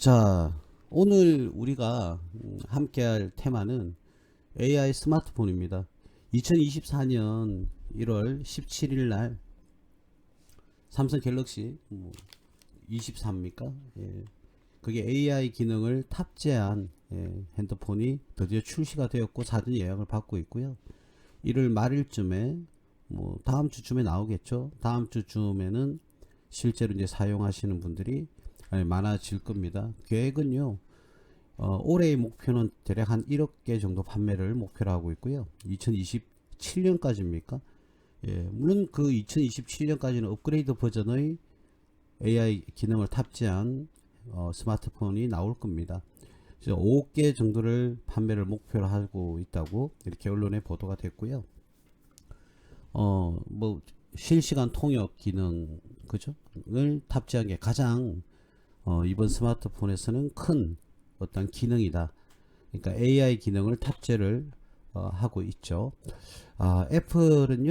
자, 오늘 우리가 함께 할 테마는 AI 스마트폰입니다. 2024년 1월 17일 날 삼성 갤럭시 24입니까? 예. 그게 AI 기능을 탑재한 핸드폰이 드디어 출시가 되었고 사전 예약을 받고 있고요. 1월 말일쯤에 다음 주쯤에 나오겠죠. 다음 주쯤에는 실제로 이제 사용하시는 분들이 많아질 겁니다. 계획은요. 올해의 목표는 대략 한 1억 개 정도 판매를 목표로 하고 있고요. 2027년까지입니까? 예, 물론 그 2027년까지는 업그레이드 버전의 AI 기능을 탑재한 스마트폰이 나올 겁니다. 그래서 5억 개 정도를 판매를 목표로 하고 있다고 이렇게 언론에 보도가 됐고요. 실시간 통역 기능 그죠?을 탑재한 게 가장 이번 스마트폰에서는 큰 어떤 기능이다. 그러니까 AI 기능을 탑재를 하고 있죠. 애플은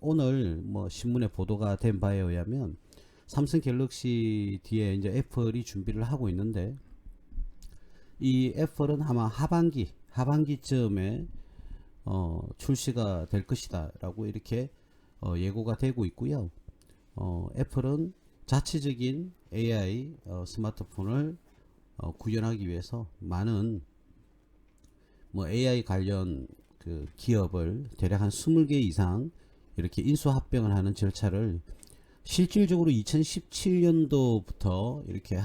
오늘 신문에 보도가 된 바에 의하면 삼성 갤럭시 뒤에 이제 애플이 준비를 하고 있는데 이 애플은 아마 하반기쯤에 출시가 될 것이다라고 이렇게 예고가 되고 있고요. 애플은 자체적인 AI 스마트폰을 구현하기 위해서 많은 AI 관련 그 기업을 대략 한 20개 이상 이렇게 인수합병을 하는 절차를 실질적으로 2017년도부터 이렇게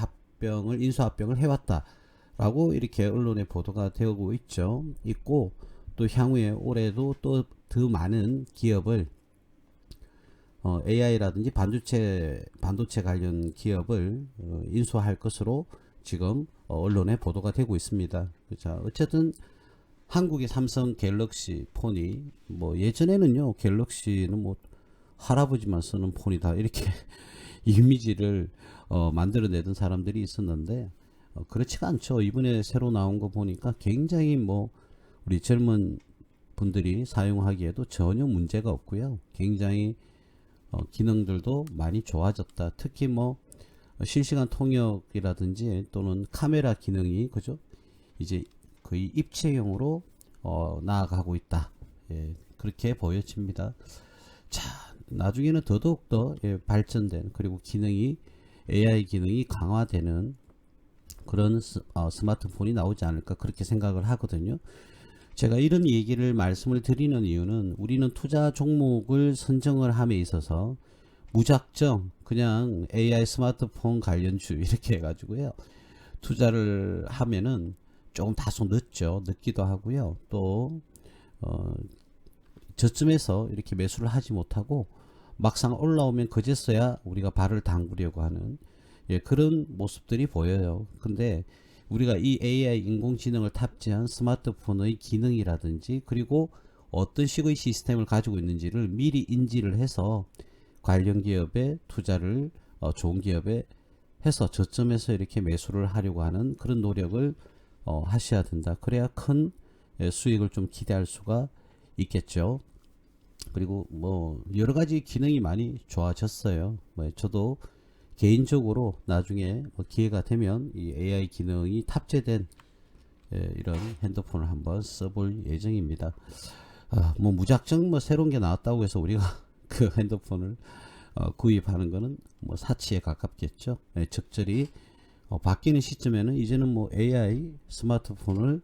인수합병을 해왔다라고 이렇게 언론에 보도가 되고 있고 또 향후에 올해도 또 더 많은 기업을 AI라든지 반도체 관련 기업을 인수할 것으로 지금 언론에 보도가 되고 있습니다. 자, 어쨌든 한국의 삼성 갤럭시 폰이 예전에는요 갤럭시는 할아버지만 쓰는 폰이다 이렇게 이미지를 만들어내던 사람들이 있었는데 그렇지가 않죠. 이번에 새로 나온 거 보니까 굉장히 우리 젊은 분들이 사용하기에도 전혀 문제가 없고요. 굉장히 기능들도 많이 좋아졌다. 특히 실시간 통역이라든지 또는 카메라 기능이 그죠? 이제 거의 입체형으로 나아가고 있다. 예, 그렇게 보여집니다. 자, 나중에는 더더욱더 발전된 그리고 AI 기능이 강화되는 그런 스마트폰이 나오지 않을까 그렇게 생각을 하거든요. 제가 이런 얘기를 말씀을 드리는 이유는 우리는 투자 종목을 선정을 함에 있어서 무작정 그냥 AI 스마트폰 관련주 이렇게 해가지고요 투자를 하면은 조금 다소 늦기도 하고요. 또 저쯤에서 이렇게 매수를 하지 못하고 막상 올라오면 그제서야 우리가 발을 담그려고 하는 그런 모습들이 보여요. 근데 우리가 이 AI 인공지능을 탑재한 스마트폰의 기능이라든지 그리고 어떤 식의 시스템을 가지고 있는지를 미리 인지를 해서 관련 기업에 투자를 좋은 기업에 해서 저점에서 이렇게 매수를 하려고 하는 그런 노력을 하셔야 된다. 그래야 큰 수익을 좀 기대할 수가 있겠죠. 그리고 여러 가지 기능이 많이 좋아졌어요. 저도 개인적으로 나중에 기회가 되면 이 AI 기능이 탑재된 이런 핸드폰을 한번 써볼 예정입니다. 무작정 새로운 게 나왔다고 해서 우리가 그 핸드폰을 구입하는 거는 사치에 가깝겠죠. 적절히 바뀌는 시점에는 이제는 AI 스마트폰을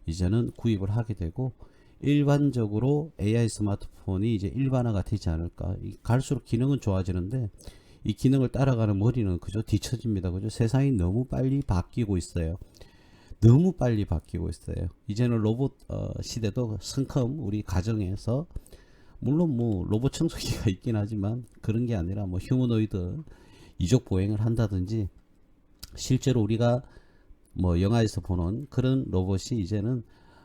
이제는 구입을 하게 되고 일반적으로 AI 스마트폰이 이제 일반화가 되지 않을까. 갈수록 기능은 좋아지는데 이 기능을 따라가는 머리는 그저 뒤처집니다. 그죠? 세상이 너무 빨리 바뀌고 있어요. 너무 빨리 바뀌고 있어요. 이제는 로봇 시대도 성큼 우리 가정에서 물론 로봇 청소기가 있긴 하지만 그런 게 아니라 휴머노이드 이족 보행을 한다든지 실제로 우리가 영화에서 보는 그런 로봇이 이제는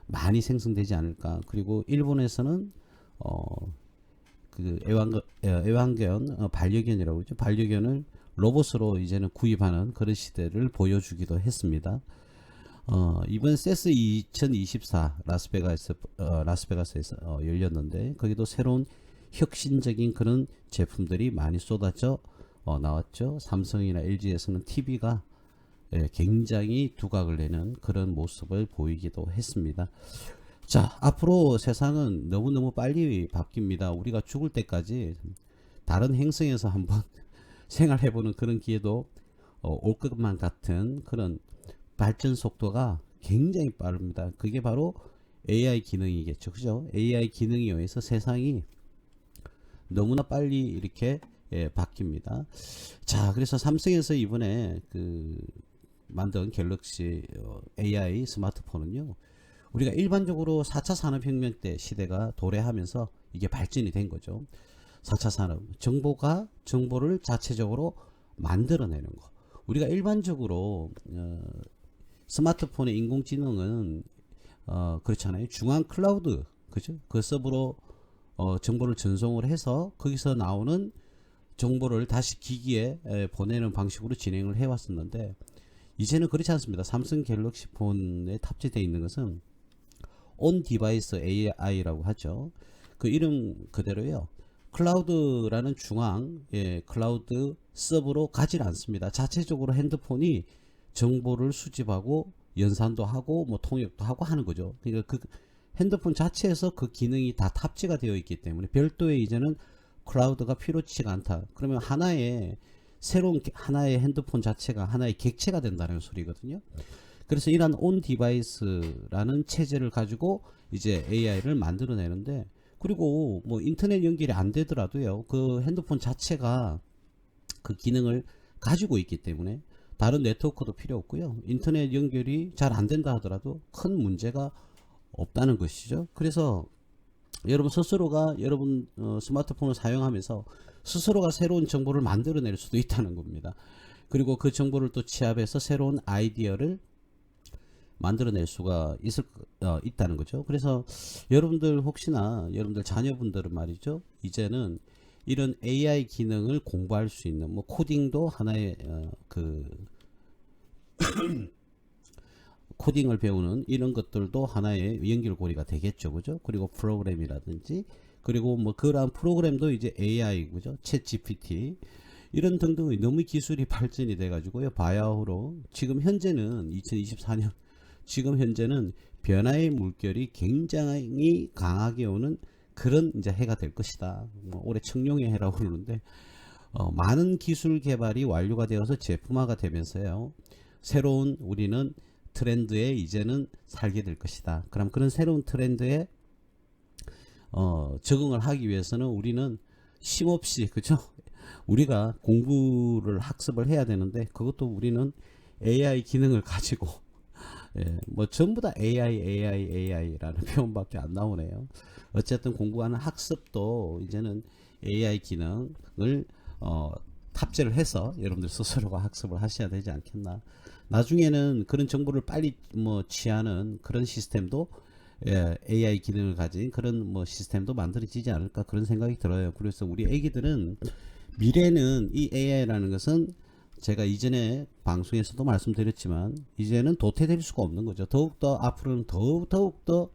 많이 생성되지 않을까. 그리고 일본에서는 그 애완견 반려견이라고 그러죠. 반려견을 로봇으로 이제는 구입하는 그런 시대를 보여주기도 했습니다. 이번 세스 2024 라스베가스에서 열렸는데 거기도 새로운 혁신적인 그런 제품들이 많이 쏟아져 나왔죠. 삼성이나 LG에서는 TV가 굉장히 두각을 내는 그런 모습을 보이기도 했습니다. 자, 앞으로 세상은 너무너무 빨리 바뀝니다. 우리가 죽을 때까지 다른 행성에서 한번 생활해보는 그런 기회도 올 것만 같은 그런 발전 속도가 굉장히 빠릅니다. 그게 바로 AI 기능이겠죠. 그죠? AI 기능에 의해서 세상이 너무나 빨리 이렇게 바뀝니다. 자, 그래서 삼성에서 이번에 만든 갤럭시 AI 스마트폰은요, 우리가 일반적으로 4차 산업혁명 때 시대가 도래하면서 이게 발전이 된 거죠. 4차 산업, 정보를 자체적으로 만들어내는 거. 우리가 일반적으로 스마트폰의 인공지능은 그렇잖아요. 중앙 클라우드, 그죠? 그 서버로 정보를 전송을 해서 거기서 나오는 정보를 다시 기기에 보내는 방식으로 진행을 해왔었는데, 이제는 그렇지 않습니다. 삼성 갤럭시 폰에 탑재되어 있는 것은 온 디바이스 AI라고 하죠. 그 이름 그대로요. 클라우드라는 중앙 클라우드 서버로 가지 않습니다. 자체적으로 핸드폰이 정보를 수집하고 연산도 하고 뭐 통역도 하고 하는 거죠. 그러니까 그 핸드폰 자체에서 그 기능이 다 탑재가 되어 있기 때문에 별도의 이제는 클라우드가 필요치가 않다. 그러면 하나의 핸드폰 자체가 하나의 객체가 된다는 소리거든요. 그래서 이러한 온 디바이스라는 체제를 가지고 이제 AI를 만들어내는데, 그리고 뭐 인터넷 연결이 안 되더라도요, 그 핸드폰 자체가 그 기능을 가지고 있기 때문에 다른 네트워크도 필요 없고요, 인터넷 연결이 잘 안 된다 하더라도 큰 문제가 없다는 것이죠. 그래서 여러분 스스로가 여러분 스마트폰을 사용하면서 스스로가 새로운 정보를 만들어낼 수도 있다는 겁니다. 그리고 그 정보를 또 취합해서 새로운 아이디어를 만들어낼 수가 있다는 거죠. 그래서 여러분들 혹시나 여러분들 자녀분들은 말이죠, 이제는 이런 AI 기능을 공부할 수 있는 뭐 코딩도 하나의 코딩을 배우는 이런 것들도 하나의 연결고리가 되겠죠. 그죠? 그리고 프로그램이라든지, 그리고 뭐 그러한 프로그램도 이제 AI, 그죠? 챗 GPT 이런 등등의 너무 기술이 발전이 돼 가지고요, 바야흐로 지금 현재는 2024년 지금 현재는 변화의 물결이 굉장히 강하게 오는 그런 이제 해가 될 것이다. 뭐 올해 청룡의 해라고 그러는데, 많은 기술 개발이 완료가 되어서 제품화가 되면서요, 새로운 우리는 트렌드에 이제는 살게 될 것이다. 그럼 그런 새로운 트렌드에 적응을 하기 위해서는 우리는 쉼없이, 그죠? 우리가 공부를 학습을 해야 되는데, 그것도 우리는 AI 기능을 가지고 뭐 전부 다 AI라는 표현밖에 안 나오네요. 어쨌든 공부하는 학습도 이제는 AI 기능을 탑재를 해서 여러분들 스스로가 학습을 하셔야 되지 않겠나. 나중에는 그런 정보를 빨리 뭐 취하는 그런 시스템도 AI 기능을 가진 그런 뭐 시스템도 만들어지지 않을까, 그런 생각이 들어요. 그래서 우리 애기들은 미래는 이 AI라는 것은 제가 이전에 방송에서도 말씀드렸지만 이제는 도태될 수가 없는 거죠. 더욱더 앞으로는 더욱더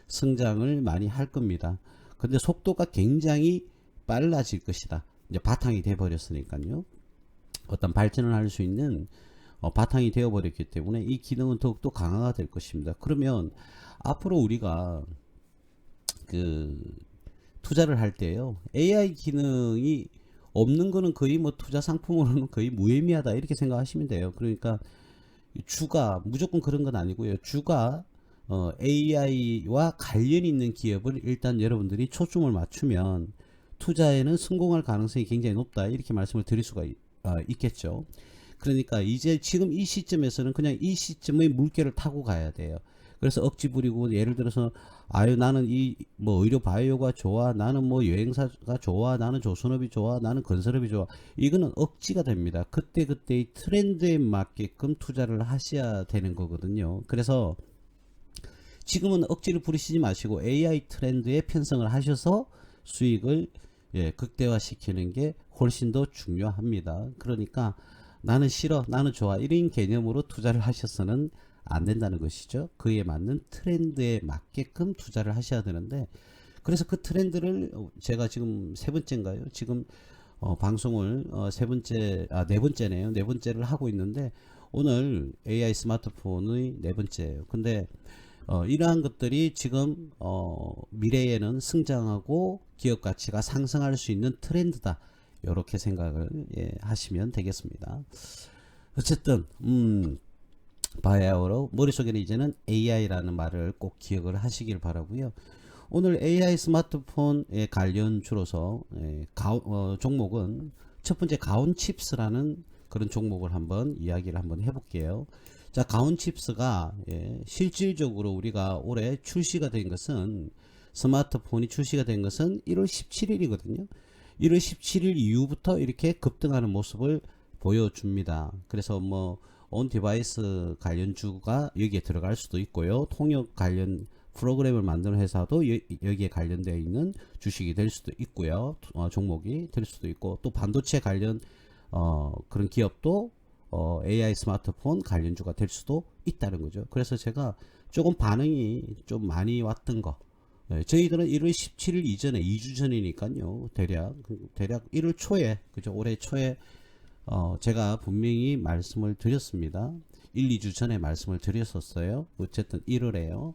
성장을 많이 할 겁니다. 근데 속도가 굉장히 빨라질 것이다. 이제 바탕이 돼 버렸으니까요. 어떤 발전을 할 수 있는 바탕이 되어 버렸기 때문에 이 기능은 더욱더 강화가 될 것입니다. 그러면 앞으로 우리가 투자를 할 때요, AI 기능이 없는 거는 거의 뭐 투자 상품으로는 거의 무의미하다 이렇게 생각하시면 돼요. 그러니까 주가 무조건 그런 건 아니고요. 주가 AI와 관련이 있는 기업을 일단 여러분들이 초점을 맞추면 투자에는 성공할 가능성이 굉장히 높다 이렇게 말씀을 드릴 수가 있겠죠. 그러니까 이제 지금 이 시점에서는 그냥 이 시점의 물결을 타고 가야 돼요. 그래서 억지 부리고 예를 들어서 나는 이 뭐 의료 바이오가 좋아, 나는 뭐 여행사가 좋아, 나는 조선업이 좋아, 나는 건설업이 좋아, 이거는 억지가 됩니다. 그때의 트렌드에 맞게끔 투자를 하셔야 되는 거거든요. 그래서 지금은 억지를 부리시지 마시고 AI 트렌드에 편성을 하셔서 수익을 극대화시키는 게 훨씬 더 중요합니다. 그러니까 나는 싫어, 나는 좋아 이런 개념으로 투자를 하셔서는 안 된다는 것이죠. 그에 맞는 트렌드에 맞게끔 투자를 하셔야 되는데, 그래서 그 트렌드를 제가 지금 세 번째인가요? 지금 방송을 네 번째네요. 네 번째를 하고 있는데, 오늘 AI 스마트폰의 네 번째예요. 근데 이러한 것들이 지금 미래에는 성장하고 기업 가치가 상승할 수 있는 트렌드다. 이렇게 생각을 하시면 되겠습니다. 어쨌든 바야흐로 머릿속에는 이제는 AI라는 말을 꼭 기억을 하시길 바라고요. 오늘 AI 스마트폰에 관련 주로서 종목은 첫 번째 가온칩스라는 그런 종목을 한번 이야기를 한번 해볼게요. 자, 가온칩스가 실질적으로 우리가 올해 출시가 된 것은 스마트폰이 출시가 된 것은 1월 17일이거든요. 1월 17일 이후부터 이렇게 급등하는 모습을 보여줍니다. 그래서 뭐 온 디바이스 관련주가 여기에 들어갈 수도 있고요. 통역 관련 프로그램을 만드는 회사도 여기에 관련되어 있는 주식이 될 수도 있고요. 종목이 될 수도 있고, 또 반도체 관련 그런 기업도 AI 스마트폰 관련주가 될 수도 있다는 거죠. 그래서 제가 조금 반응이 좀 많이 왔던 거, 저희들은 1월 17일 이전에 2주 전이니까요. 대략 1월 초에, 그죠? 올해 초에 제가 분명히 말씀을 드렸습니다. 1, 2주 전에 말씀을 드렸었어요. 어쨌든 1월에요.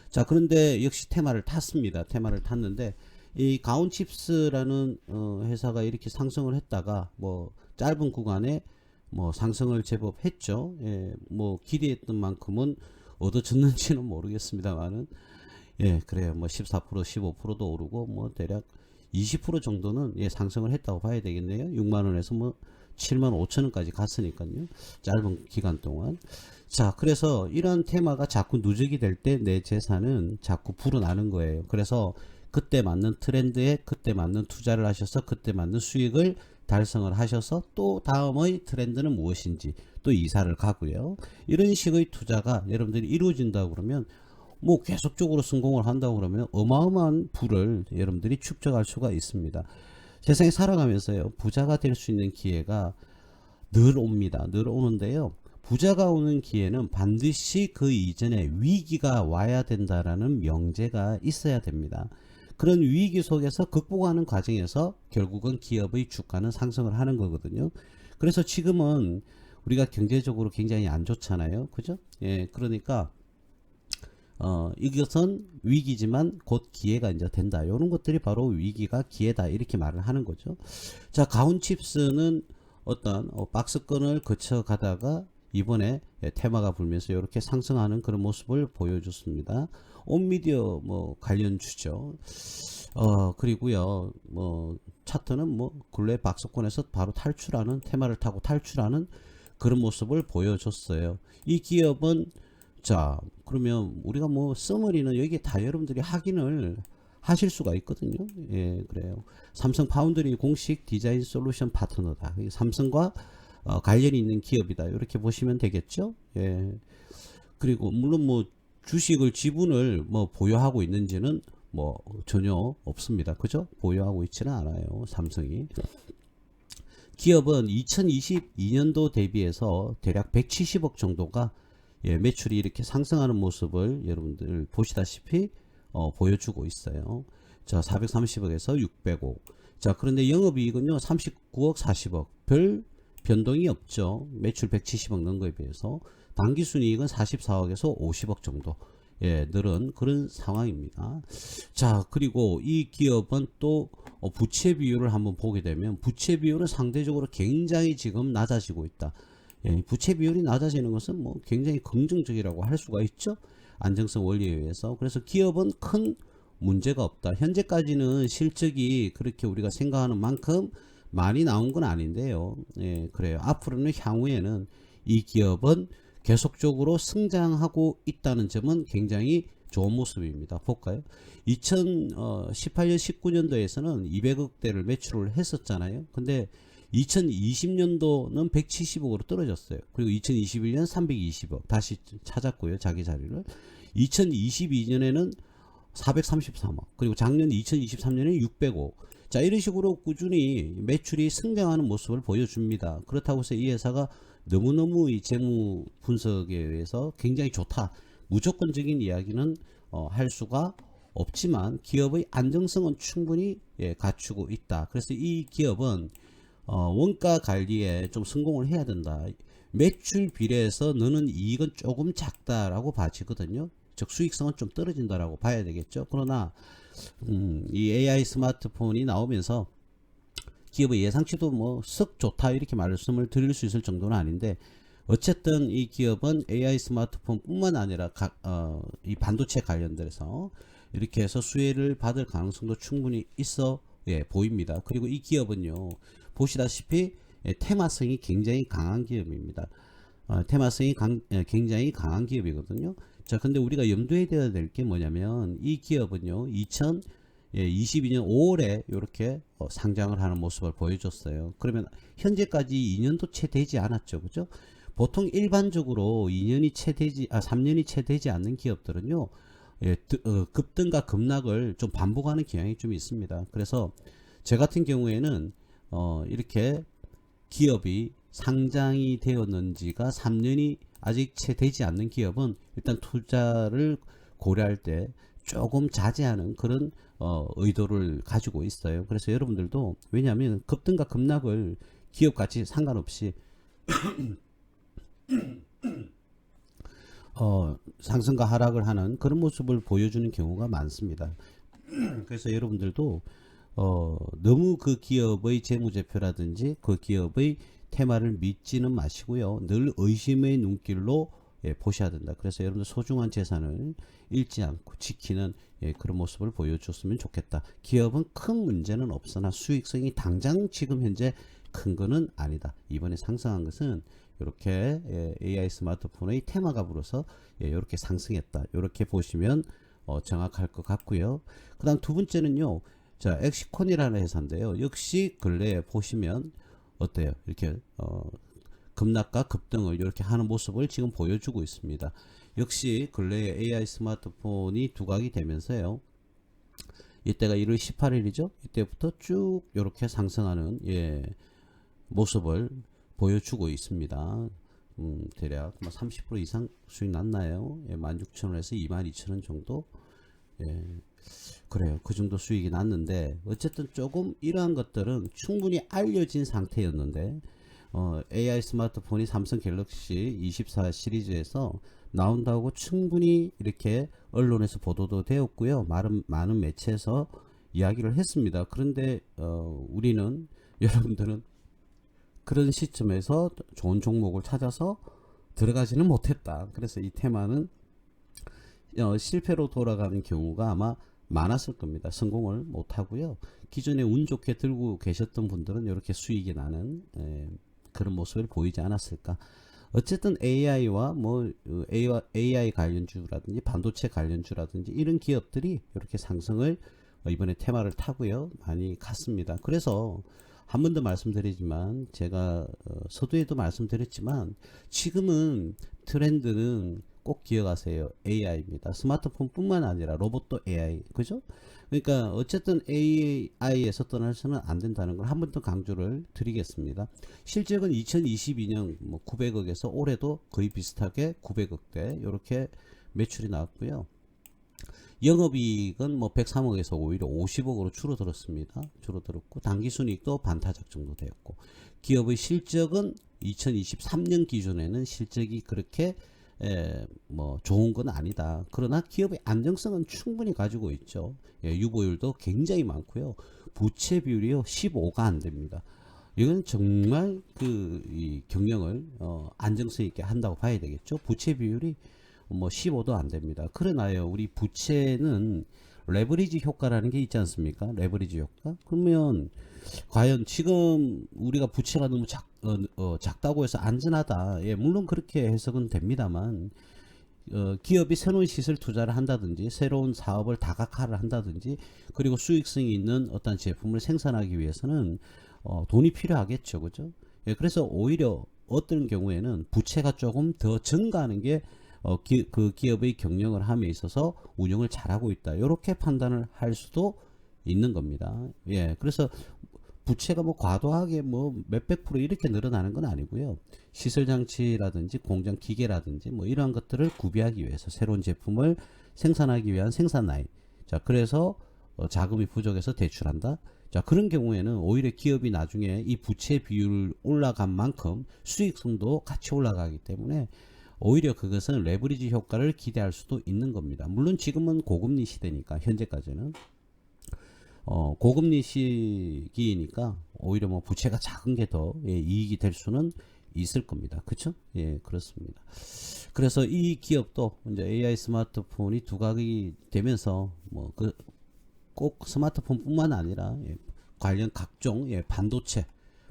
자, 그런데 역시 테마를 탔습니다. 테마를 탔는데 이 가온칩스라는 회사가 이렇게 상승을 했다가 뭐 짧은 구간에 뭐 상승을 제법 했죠. 뭐 기대했던 만큼은 얻어졌는지는 모르겠습니다만은, 그래요. 뭐 14%, 15%도 오르고 뭐 대략 20% 정도는 상승을 했다고 봐야 되겠네요. 6만원에서 뭐 7만 5천원까지 갔으니까요. 짧은 기간 동안. 자, 그래서 이런 테마가 자꾸 누적이 될 때 내 재산은 자꾸 불어나는 거예요. 그래서 그때 맞는 트렌드에 그때 맞는 투자를 하셔서 그때 맞는 수익을 달성을 하셔서 또 다음의 트렌드는 무엇인지 또 이사를 가고요. 이런 식의 투자가 여러분들이 이루어진다고 그러면 뭐 계속적으로 성공을 한다고 그러면 어마어마한 부를 여러분들이 축적할 수가 있습니다. 세상에 살아가면서요, 부자가 될 수 있는 기회가 늘 옵니다. 늘 오는데요, 부자가 오는 기회는 반드시 그 이전에 위기가 와야 된다라는 명제가 있어야 됩니다. 그런 위기 속에서 극복하는 과정에서 결국은 기업의 주가는 상승을 하는 거거든요. 그래서 지금은 우리가 경제적으로 굉장히 안 좋잖아요. 그죠? 그러니까 이것은 위기지만 곧 기회가 이제 된다. 이런 것들이 바로 위기가 기회다. 이렇게 말을 하는 거죠. 자, 가온칩스는 어떤 박스권을 거쳐가다가 이번에 테마가 불면서 이렇게 상승하는 그런 모습을 보여줬습니다. 온미디어 뭐 관련주죠. 그리고요, 뭐 차트는 뭐 근래 박스권에서 바로 탈출하는, 테마를 타고 탈출하는 그런 모습을 보여줬어요. 이 기업은, 자, 그러면 우리가 뭐 서머리는 여기 다 여러분들이 확인을 하실 수가 있거든요. 그래요. 삼성 파운드리 공식 디자인 솔루션 파트너다. 삼성과 관련이 있는 기업이다. 이렇게 보시면 되겠죠. 그리고 물론 뭐 주식을 지분을 뭐 보유하고 있는지는 뭐 전혀 없습니다. 그죠? 보유하고 있지는 않아요. 삼성이. 기업은 2022년도 대비해서 대략 170억 정도가 매출이 이렇게 상승하는 모습을 여러분들 보시다시피 보여주고 있어요. 자, 430억에서 600억. 자, 그런데 영업이익은요 39억, 40억. 별 변동이 없죠. 매출 170억 넣은 거에 비해서. 당기순이익은 44억에서 50억 정도 늘은 그런 상황입니다. 자, 그리고 이 기업은 또 부채 비율을 한번 보게 되면 부채 비율은 상대적으로 굉장히 지금 낮아지고 있다. 부채 비율이 낮아지는 것은 뭐 굉장히 긍정적이라고 할 수가 있죠. 안정성 원리에 의해서. 그래서 기업은 큰 문제가 없다. 현재까지는 실적이 그렇게 우리가 생각하는 만큼 많이 나온 건 아닌데요. 그래요. 앞으로는 향후에는 이 기업은 계속적으로 성장하고 있다는 점은 굉장히 좋은 모습입니다. 볼까요? 2018년 19년도에서는 200억대를 매출을 했었잖아요. 근데 2020년도는 170억으로 떨어졌어요. 그리고 2021년 320억 다시 찾았고요. 자기 자리를. 2022년에는 433억, 그리고 작년 2023년에 600억. 자, 이런 식으로 꾸준히 매출이 성장하는 모습을 보여줍니다. 그렇다고 해서 이 회사가 너무너무 이 재무 분석에 의해서 굉장히 좋다, 무조건적인 이야기는 할 수가 없지만 기업의 안정성은 충분히 갖추고 있다. 그래서 이 기업은 원가 관리에 좀 성공을 해야 된다. 매출 비례해서 너는 이익은 조금 작다라고 봐지거든요. 즉 수익성은 좀 떨어진다라고 봐야 되겠죠. 그러나 이 AI 스마트폰이 나오면서 기업의 예상치도 뭐 썩 좋다 이렇게 말씀을 드릴 수 있을 정도는 아닌데, 어쨌든 이 기업은 AI 스마트폰 뿐만 아니라 이 반도체 관련돼서 이렇게 해서 수혜를 받을 가능성도 충분히 있어 보입니다. 그리고 이 기업은요, 보시다시피 테마성이 굉장히 강한 기업입니다. 테마성이 굉장히 강한 기업이거든요. 자, 근데 우리가 염두에 둬야 될 게 뭐냐면, 이 기업은요 2022년 5월에 이렇게 상장을 하는 모습을 보여줬어요. 그러면 현재까지 2년도 채 되지 않았죠, 그죠? 보통 일반적으로 3년이 채 되지 않는 기업들은요, 급등과 급락을 좀 반복하는 경향이 좀 있습니다. 그래서 제 같은 경우에는 이렇게 기업이 상장이 되었는지가 3년이 아직 채 되지 않는 기업은 일단 투자를 고려할 때 조금 자제하는 그런 의도를 가지고 있어요. 그래서 여러분들도, 왜냐하면 급등과 급락을 기업 가치 상관없이 상승과 하락을 하는 그런 모습을 보여주는 경우가 많습니다. 그래서 여러분들도 너무 그 기업의 재무제표라든지 그 기업의 테마를 믿지는 마시고요. 늘 의심의 눈길로 보셔야 된다. 그래서 여러분들 소중한 재산을 잃지 않고 지키는 그런 모습을 보여줬으면 좋겠다. 기업은 큰 문제는 없으나 수익성이 당장 지금 현재 큰 거는 아니다. 이번에 상승한 것은 이렇게 AI 스마트폰의 테마가 불어서 이렇게 상승했다. 이렇게 보시면 정확할 것 같고요. 그 다음 두 번째는요, 자, 엑시콘이라는 회사인데요. 역시 근래에 보시면 어때요? 이렇게 급락과 급등을 이렇게 하는 모습을 지금 보여주고 있습니다. 역시 근래에 AI 스마트폰이 두각이 되면서요, 이때가 1월 18일이죠. 이때부터 쭉 이렇게 상승하는 모습을 보여주고 있습니다. 대략 30% 이상 수익 났나요? 16,000원에서 22,000원 정도. 그래요. 그 정도 수익이 났는데, 어쨌든 조금 이러한 것들은 충분히 알려진 상태였는데, AI 스마트폰이 삼성 갤럭시 24 시리즈에서 나온다고 충분히 이렇게 언론에서 보도도 되었고요. 많은 매체에서 이야기를 했습니다. 그런데 우리는, 여러분들은 그런 시점에서 좋은 종목을 찾아서 들어가지는 못했다. 그래서 이 테마는 실패로 돌아가는 경우가 아마 많았을 겁니다. 성공을 못하고요. 기존에 운 좋게 들고 계셨던 분들은 이렇게 수익이 나는 그런 모습을 보이지 않았을까. 어쨌든 AI와 AI 관련주라든지 반도체 관련주라든지 이런 기업들이 이렇게 상승을 이번에 테마를 타고요, 많이 갔습니다. 그래서 한 번 더 말씀드리지만, 제가 서두에도 말씀드렸지만, 지금은 트렌드는 꼭 기억하세요. AI입니다. 스마트폰 뿐만 아니라 로봇도 AI, 그죠? 그러니까 어쨌든 AI에서 떠나서는 안 된다는 걸 한 번 더 강조를 드리겠습니다. 실적은 2022년 900억에서 올해도 거의 비슷하게 900억대 이렇게 매출이 나왔고요. 영업이익은 103억에서 오히려 50억으로 줄어들었습니다. 줄어들었고, 당기순이익도 반타작 정도 되었고, 기업의 실적은 2023년 기준에는 실적이 그렇게 좋은 건 아니다. 그러나 기업의 안정성은 충분히 가지고 있죠. 유보율도 굉장히 많고요. 부채 비율이요 15가 안 됩니다. 이건 정말 이 경영을 안정성 있게 한다고 봐야 되겠죠. 부채 비율이 15도 안 됩니다. 그러나요, 우리 부채는 레버리지 효과라는 게 있지 않습니까? 레버리지 효과. 그러면 과연 지금 우리가 부채가 너무 작다고 해서 안전하다. 물론 그렇게 해석은 됩니다만, 기업이 새로운 시설 투자를 한다든지 새로운 사업을 다각화를 한다든지, 그리고 수익성이 있는 어떤 제품을 생산하기 위해서는 돈이 필요하겠죠, 그죠? 그래서 오히려 어떤 경우에는 부채가 조금 더 증가하는 게 그 기업의 경영을 함에 있어서 운영을 잘하고 있다, 이렇게 판단을 할 수도 있는 겁니다. 그래서 부채가 과도하게 몇백 프로 이렇게 늘어나는 건 아니고요. 시설 장치라든지 공장 기계라든지 이러한 것들을 구비하기 위해서 새로운 제품을 생산하기 위한 생산 라인. 자, 그래서 자금이 부족해서 대출한다. 자, 그런 경우에는 오히려 기업이 나중에 이 부채 비율 올라간 만큼 수익성도 같이 올라가기 때문에 오히려 그것은 레버리지 효과를 기대할 수도 있는 겁니다. 물론 지금은 고금리 시대니까, 현재까지는 고금리 시기이니까 오히려 뭐 부채가 작은 게 더 이익이 될 수는 있을 겁니다. 그쵸? 예, 그렇습니다. 그래서 이 기업도 이제 AI 스마트폰이 두각이 되면서 뭐 꼭 스마트폰뿐만 아니라 관련 각종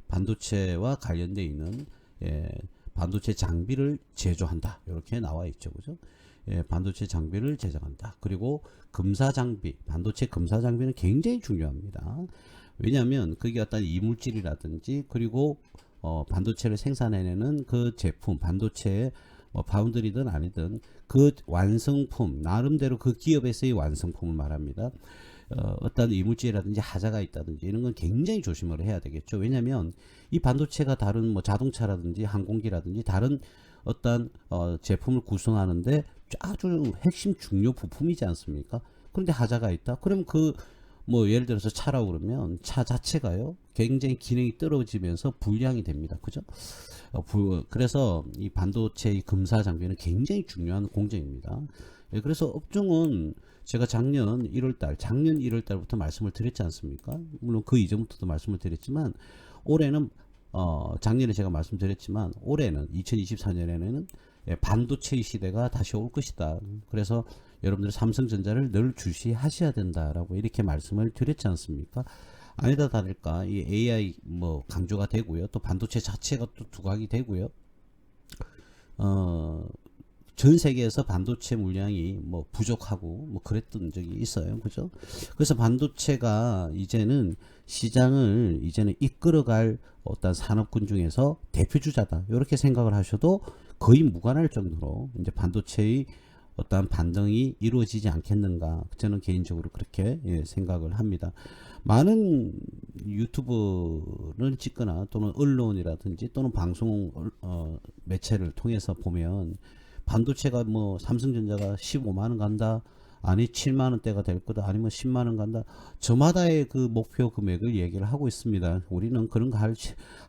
반도체와 관련되어 있는 반도체 장비를 제조한다. 이렇게 나와 있죠. 그죠? 반도체 장비를 제작한다. 그리고 금사 장비, 반도체 금사 장비는 굉장히 중요합니다. 왜냐하면 그게 어떤 이물질이라든지 그리고 반도체를 생산해내는 그 제품, 반도체의 뭐 파운드리든 아니든 그 완성품, 나름대로 그 기업에서의 완성품을 말합니다. 어떤 이물질이라든지 하자가 있다든지 이런 건 굉장히 조심을 해야 되겠죠. 왜냐하면 이 반도체가 다른 뭐 자동차라든지 항공기라든지 다른 어떤 제품을 구성하는데 아주 핵심 중요 부품이지 않습니까? 그런데 하자가 있다. 그럼 그 뭐 예를 들어서 차라고 그러면 차 자체가요 굉장히 기능이 떨어지면서 불량이 됩니다. 그죠? 그래서 이 반도체의 금사 장비는 굉장히 중요한 공정입니다. 그래서 업종은 제가 작년 1월달부터 말씀을 드렸지 않습니까? 물론 그 이전부터도 말씀을 드렸지만 올해는 작년에 제가 말씀드렸지만 올해는 2024년에는 반도체의 시대가 다시 올 것이다. 그래서 여러분들 삼성전자를 늘 주시하셔야 된다라고 이렇게 말씀을 드렸지 않습니까? 아니다 다를까 이 AI 뭐 강조가 되고요. 또 반도체 자체가 또 두각이 되고요. 전 세계에서 반도체 물량이 뭐 부족하고 뭐 그랬던 적이 있어요. 그죠? 그래서 반도체가 이제는 시장을 이끌어갈 어떤 산업군 중에서 대표주자다. 이렇게 생각을 하셔도 거의 무관할 정도로 이제 반도체의 어떤 반등이 이루어지지 않겠는가. 저는 개인적으로 그렇게 생각을 합니다. 많은 유튜브를 찍거나 또는 언론이라든지 또는 방송 매체를 통해서 보면 반도체가 뭐 삼성전자가 15만원 간다, 아니 7만원대가 될 거다, 아니면 10만원 간다, 저마다의 그 목표 금액을 얘기를 하고 있습니다. 우리는 그런 거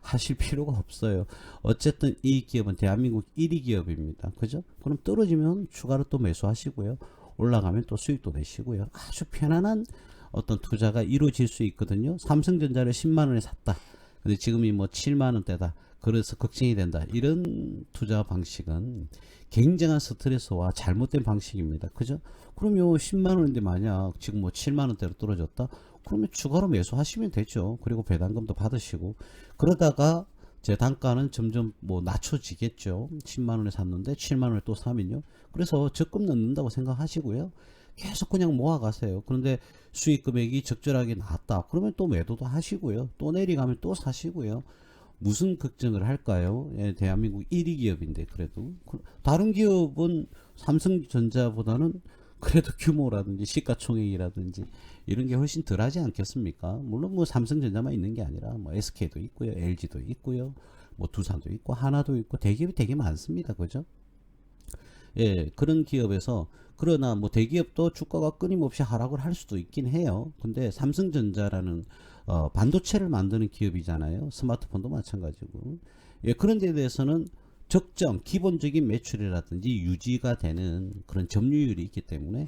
하실 필요가 없어요. 어쨌든 이 기업은 대한민국 1위 기업입니다. 그죠? 그럼 떨어지면 추가로 또 매수하시고요, 올라가면 또 수익도 내시고요, 아주 편안한 어떤 투자가 이루어질 수 있거든요. 삼성전자를 10만원에 샀다, 근데 지금이 뭐 7만원대다, 그래서 걱정이 된다, 이런 투자 방식은 굉장한 스트레스와 잘못된 방식입니다. 그죠? 그러면 10만원인데 만약 지금 뭐 7만원대로 떨어졌다, 그러면 추가로 매수하시면 되죠. 그리고 배당금도 받으시고, 그러다가 제 단가는 점점 뭐 낮춰지겠죠. 10만원에 샀는데 7만원에 또 사면요, 그래서 적금 넣는다고 생각하시고요, 계속 그냥 모아가세요. 그런데 수익 금액이 적절하게 나왔다, 그러면 또 매도도 하시고요, 또 내려가면 또 사시고요. 무슨 걱정을 할까요? 대한민국 1위 기업인데. 그래도 다른 기업은 삼성전자보다는 그래도 규모라든지 시가총액이라든지 이런 게 훨씬 덜하지 않겠습니까? 물론 뭐 삼성전자만 있는 게 아니라 뭐 SK도 있고요, LG도 있고요, 뭐 두산도 있고 하나도 있고 대기업이 되게 많습니다. 그죠? 그런 기업에서, 그러나 뭐 대기업도 주가가 끊임없이 하락을 할 수도 있긴 해요. 근데 삼성전자라는 반도체를 만드는 기업이잖아요. 스마트폰도 마찬가지고. 그런 데 대해서는 적정 기본적인 매출이라든지 유지가 되는 그런 점유율이 있기 때문에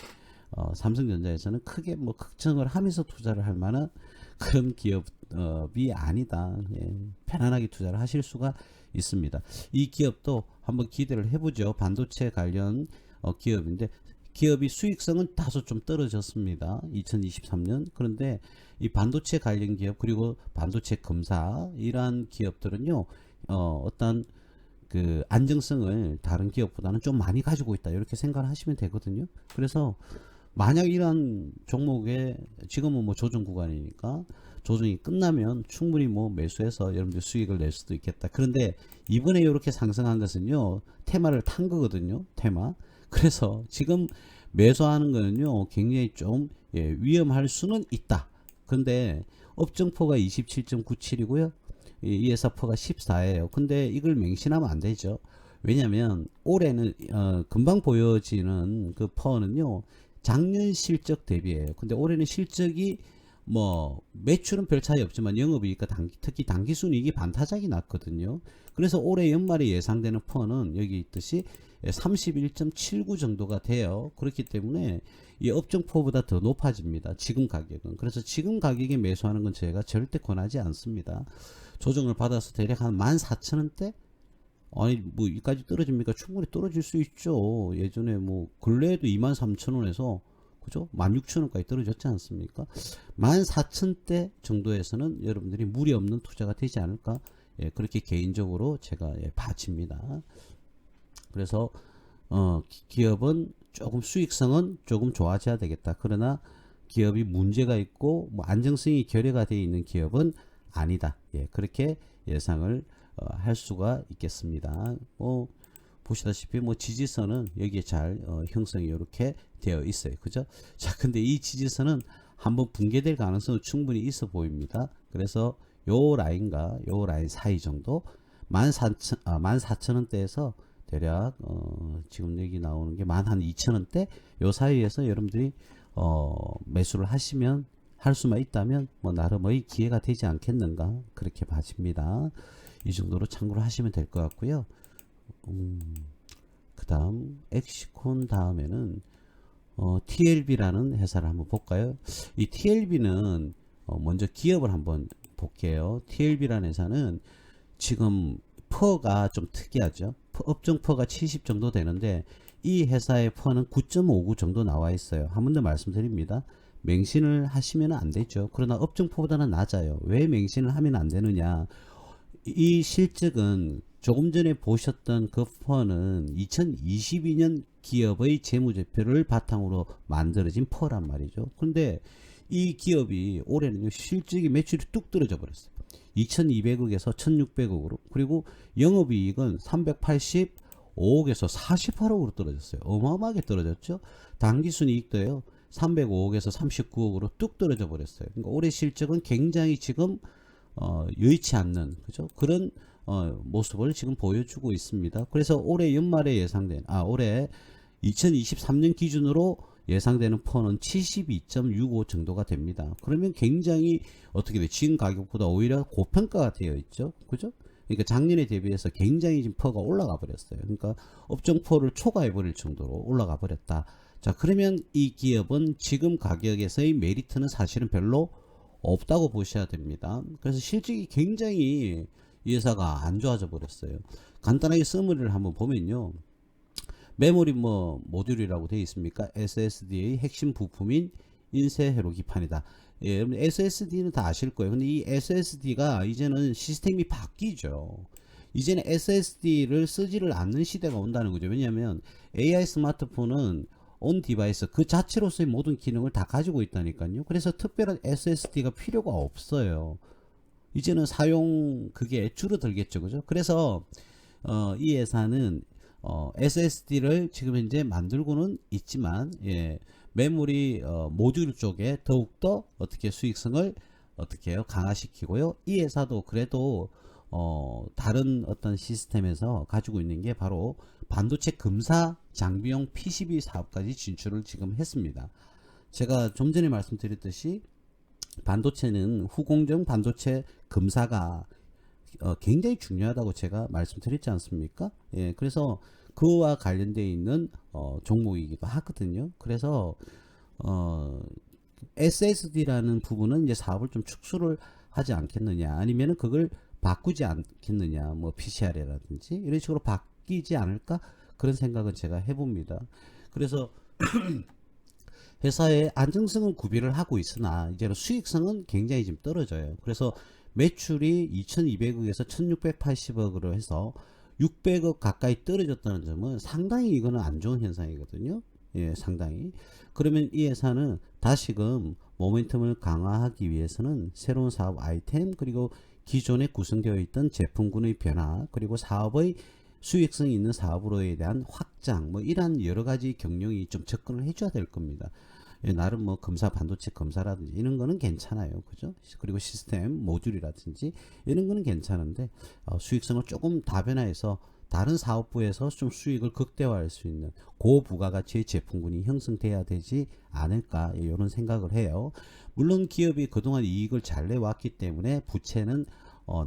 삼성전자에서는 크게 뭐 걱정을 하면서 투자를 할 만한 그런 기업이 아니다. 편안하게 투자를 하실 수가 있습니다. 이 기업도 한번 기대를 해보죠. 반도체 관련 기업인데 기업이 수익성은 다소 좀 떨어졌습니다. 2023년. 그런데 이 반도체 관련 기업 그리고 반도체 검사 이러한 기업들은요, 어떤 그 안정성을 다른 기업보다는 좀 많이 가지고 있다, 이렇게 생각을 하시면 되거든요. 그래서 만약 이런 종목에 지금은 뭐 조정 구간이니까 조정이 끝나면 충분히 뭐 매수해서 여러분들 수익을 낼 수도 있겠다. 그런데 이번에 이렇게 상승한 것은요, 테마를 탄 거거든요. 테마. 그래서 지금 매수하는 거는요 굉장히 좀 위험할 수는 있다. 근데 업종포가 27.97이고요 ESRP가 14예요. 근데 이걸 맹신하면 안 되죠. 왜냐면 올해는 금방 보여지는 그 퍼는요 작년 실적 대비예요. 근데 올해는 실적이 뭐 매출은 별 차이 없지만 영업이익과 특히 당기순이익이 반타작이 났거든요. 그래서 올해 연말에 예상되는 펀은 여기 있듯이 31.79 정도가 돼요. 그렇기 때문에 이 업종포보다 더 높아집니다. 지금 가격은. 그래서 지금 가격에 매수하는 건 제가 절대 권하지 않습니다. 조정을 받아서 대략 한 14,000원대? 아니 뭐 여기까지 떨어집니까? 충분히 떨어질 수 있죠. 예전에 뭐 근래에도 23,000원에서 그죠? 16,000원까지 떨어졌지 않습니까? 14,000대 정도에서는 여러분들이 무리 없는 투자가 되지 않을까? 예, 그렇게 개인적으로 제가 봐집니다. 그래서 기업은 조금 수익성은 조금 좋아져야 되겠다. 그러나 기업이 문제가 있고 뭐 안정성이 결여가 되어 있는 기업은 아니다. 예, 그렇게 예상을 할 수가 있겠습니다. 보시다시피 뭐 지지선은 여기에 잘 형성이 이렇게 되어 있어요. 그죠? 자, 근데 이 지지선은 한번 붕괴될 가능성은 충분히 있어 보입니다. 그래서 요 라인과 요 라인 사이 정도 14,000원대에서 대략 지금 여기 나오는 게 12,000원대 요 사이에서 여러분들이 매수를 하시면 할 수만 있다면 뭐 나름의 기회가 되지 않겠는가 그렇게 봐집니다. 이 정도로 참고를 하시면 될 것 같고요. 그 다음 엑시콘 다음에는 TLB라는 회사를 한번 볼까요? 이 TLB는 먼저 기업을 한번 볼게요. TLB라는 회사는 지금 퍼가 좀 특이하죠. 업종 퍼가 70 정도 되는데 이 회사의 퍼는 9.59 정도 나와 있어요. 한 번 더 말씀드립니다. 맹신을 하시면 안 되죠. 그러나 업종 퍼보다는 낮아요. 왜 맹신을 하면 안 되느냐? 이 실적은 조금 전에 보셨던 그 퍼는 2022년 기업의 재무제표를 바탕으로 만들어진 퍼란 말이죠. 그런데 이 기업이 올해는 실적이 매출이 뚝 떨어져 버렸어요. 2200억에서 1600억으로 그리고 영업이익은 385억에서 48억으로 떨어졌어요. 어마어마하게 떨어졌죠. 당기순이익도요 305억에서 39억으로 뚝 떨어져 버렸어요. 그러니까 올해 실적은 굉장히 지금 여의치 않는 그죠? 그런 모습을 지금 보여주고 있습니다. 그래서 올해 연말에 예상된 올해 2023년 기준으로 예상되는 펀은 72.65 정도가 됩니다. 그러면 굉장히 어떻게 돼? 지금 가격보다 오히려 고평가가 되어 있죠. 그죠? 그러니까 작년에 대비해서 굉장히 지금 퍼가 올라가 버렸어요. 그러니까 업종 퍼를 초과해 버릴 정도로 올라가 버렸다. 자, 그러면 이 기업은 지금 가격에서의 메리트는 사실은 별로 없다고 보셔야 됩니다. 그래서 실적이 굉장히 이 회사가 안 좋아져 버렸어요. 간단하게 서머리를 한번 보면요. 메모리 모듈이라고 되어 있습니까? SSD의 핵심 부품인 인쇄 회로 기판이다. 예, 여러분 SSD는 다 아실 거예요. 근데 이 SSD가 이제는 시스템이 바뀌죠. 이제는 SSD를 쓰지를 않는 시대가 온다는 거죠. 왜냐하면 AI 스마트폰은 온 디바이스 그 자체로서의 모든 기능을 다 가지고 있다니까요. 그래서 특별한 SSD가 필요가 없어요. 이제는 사용 그게 줄어들겠죠. 그죠? 그래서 이 회사는 SSD를 지금 현재 만들고는 있지만 메모리 모듈 쪽에 더욱더 어떻게 수익성을 어떻게 해요? 강화시키고요. 이 회사도 그래도 다른 어떤 시스템에서 가지고 있는 게 바로 반도체 금사 장비용 PCB 사업까지 진출을 지금 했습니다. 제가 좀 전에 말씀드렸듯이 반도체는 후공정 반도체 금사가 굉장히 중요하다고 제가 말씀드렸지 않습니까? 예, 그래서 그와 관련되어 있는 종목이기도 하거든요. 그래서 SSD라는 부분은 이제 사업을 좀 축소를 하지 않겠느냐, 아니면은 그걸 바꾸지 않겠느냐, 뭐 PCR이라든지 이런 식으로 바뀌지 않을까 그런 생각은 제가 해봅니다. 그래서 회사의 안정성은 구비를 하고 있으나 이제는 수익성은 굉장히 지금 떨어져요. 그래서 매출이 2200억에서 1680억으로 해서 600억 가까이 떨어졌다는 점은 상당히 이거는 안 좋은 현상이거든요. 예, 상당히. 그러면 이 회사는 다시금 모멘텀을 강화하기 위해서는 새로운 사업 아이템, 그리고 기존에 구성되어 있던 제품군의 변화, 그리고 사업의 수익성이 있는 사업으로에 대한 확장, 뭐 이러한 여러 가지 경영이 좀 접근을 해줘야 될 겁니다. 예, 나름 뭐 검사, 반도체 검사라든지 이런 거는 괜찮아요. 그죠? 그리고 시스템 모듈이라든지 이런 거는 괜찮은데 수익성을 조금 다변화해서 다른 사업부에서 좀 수익을 극대화할 수 있는 고부가가치의 제품군이 형성돼야 되지 않을까 이런 생각을 해요. 물론 기업이 그동안 이익을 잘 내왔기 때문에 부채는